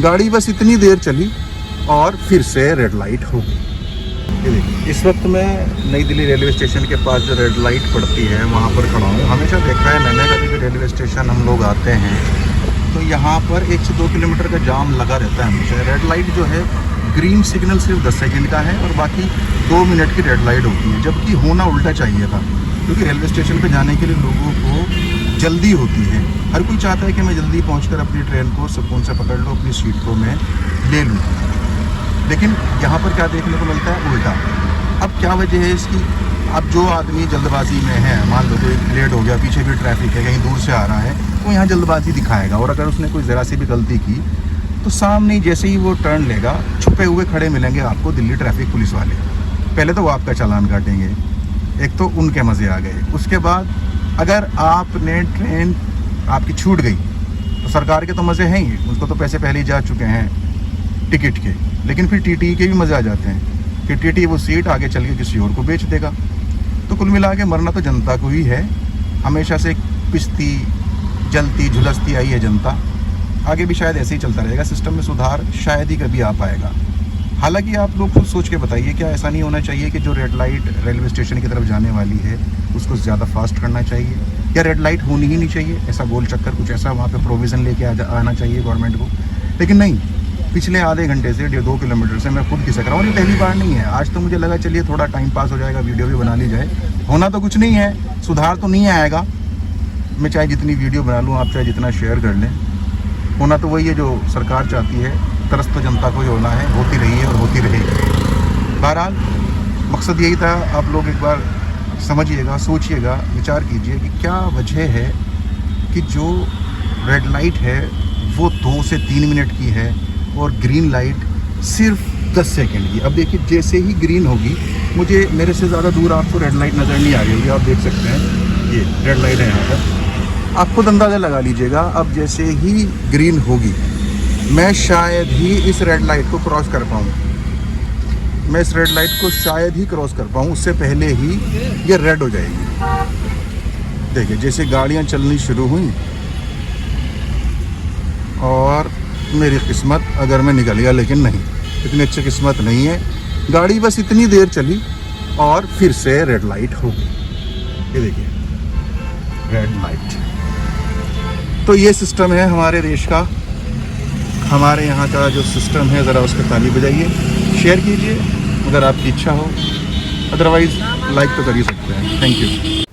गाड़ी बस इतनी देर चली और फिर से रेड लाइट हो गई। ये देखिए, इस वक्त मैं नई दिल्ली रेलवे स्टेशन के पास जो रेड लाइट पड़ती है वहाँ पर खड़ा हूँ। हमेशा देखा है मैंने, कभी भी रेलवे स्टेशन हम लोग आते हैं तो यहाँ पर 1 से 2 किलोमीटर का जाम लगा रहता है हमेशा। रेड लाइट जो है, ग्रीन सिग्नल सिर्फ 10 सेकंड का है और बाकी 2 मिनट की रेड लाइट होती है, जबकि होना उल्टा चाहिए था, क्योंकि रेलवे स्टेशन पे जाने के लिए लोगों को जल्दी होती है। हर कोई चाहता है कि मैं जल्दी पहुंचकर अपनी ट्रेन को सुकून से पकड़ लूँ, अपनी सीट को मैं ले लूँ। लेकिन यहाँ पर क्या देखने को मिलता है, उल्टा। अब क्या वजह है इसकी? अब जो आदमी जल्दबाजी में है, मान लो कोई लेट हो गया, पीछे भी ट्रैफिक है, कहीं दूर से आ रहा है, तो यहाँ जल्दबाजी दिखाएगा। और अगर उसने कोई ज़रा सी भी गलती की तो सामने जैसे ही वो टर्न लेगा, छुपे हुए खड़े मिलेंगे आपको दिल्ली ट्रैफिक पुलिस वाले। पहले तो वो आपका चालान काटेंगे, एक तो उनके मज़े आ गए। उसके बाद अगर आपने ट्रेन आपकी छूट गई तो सरकार के तो मज़े हैं ही, उसको तो पैसे पहले ही जा चुके हैं टिकट के। लेकिन फिर टीटी के भी मज़े आ जाते हैं कि टीटी वो सीट आगे चल के किसी और को बेच देगा। तो कुल मिला के मरना तो जनता को ही है। हमेशा से पिसती जलती झुलसती आई है जनता, आगे भी शायद ऐसे ही चलता रहेगा। सिस्टम में सुधार शायद ही कभी आ पाएगा। हालांकि आप लोग खुद सोच के बताइए, क्या ऐसा नहीं होना चाहिए कि जो रेड लाइट रेलवे स्टेशन की तरफ जाने वाली है उसको ज़्यादा फास्ट करना चाहिए, या रेड लाइट होनी ही नहीं चाहिए? ऐसा गोल चक्कर कुछ ऐसा वहाँ पे प्रोविज़न लेके आना चाहिए गवर्नमेंट को। लेकिन नहीं, पिछले आधे घंटे से 1.5-2 किलोमीटर से मैं खुद खिसक रहा हूँ। ये पहली बार नहीं है, आज तो मुझे लगा चलिए थोड़ा टाइम पास हो जाएगा, वीडियो भी बना ली जाए। होना तो कुछ नहीं है, सुधार तो नहीं आएगा। मैं चाहे जितनी वीडियो बना लूँ, आप चाहे जितना शेयर कर लें, होना तो वही है जो सरकार चाहती है। तरस तो जनता को ही होना है, होती रही है और होती रहेगी। बहरहाल मकसद यही था, आप लोग एक बार समझिएगा, सोचिएगा, विचार कीजिए कि क्या वजह है कि जो रेड लाइट है वो 2 से 3 मिनट की है और ग्रीन लाइट सिर्फ 10 सेकंड की। अब देखिए, जैसे ही ग्रीन होगी, मुझे मेरे से ज़्यादा दूर आपको रेड लाइट नज़र नहीं आ रही होगी, आप देख सकते हैं ये रेड लाइट है यहाँ पर। आप खुद अंदाज़ा लगा लीजिएगा, अब जैसे ही ग्रीन होगी मैं शायद ही इस रेड लाइट को क्रॉस कर पाऊँ, मैं इस रेड लाइट को शायद ही क्रॉस कर पाऊँ, उससे पहले ही ये रेड हो जाएगी। देखिए, जैसे गाड़ियाँ चलनी शुरू हुई और मेरी किस्मत अगर मैं निकल गया, लेकिन नहीं, इतनी अच्छी किस्मत नहीं है। गाड़ी बस इतनी देर चली और फिर से रेड लाइट हो गई। ये देखिए, रेड लाइट। तो ये सिस्टम है हमारे देश का, हमारे यहाँ का जो सिस्टम है, ज़रा उस पर ताली बजाइए, शेयर कीजिए अगर आपकी इच्छा हो, अदरवाइज़ लाइक तो कर ही सकते हैं। Thank you.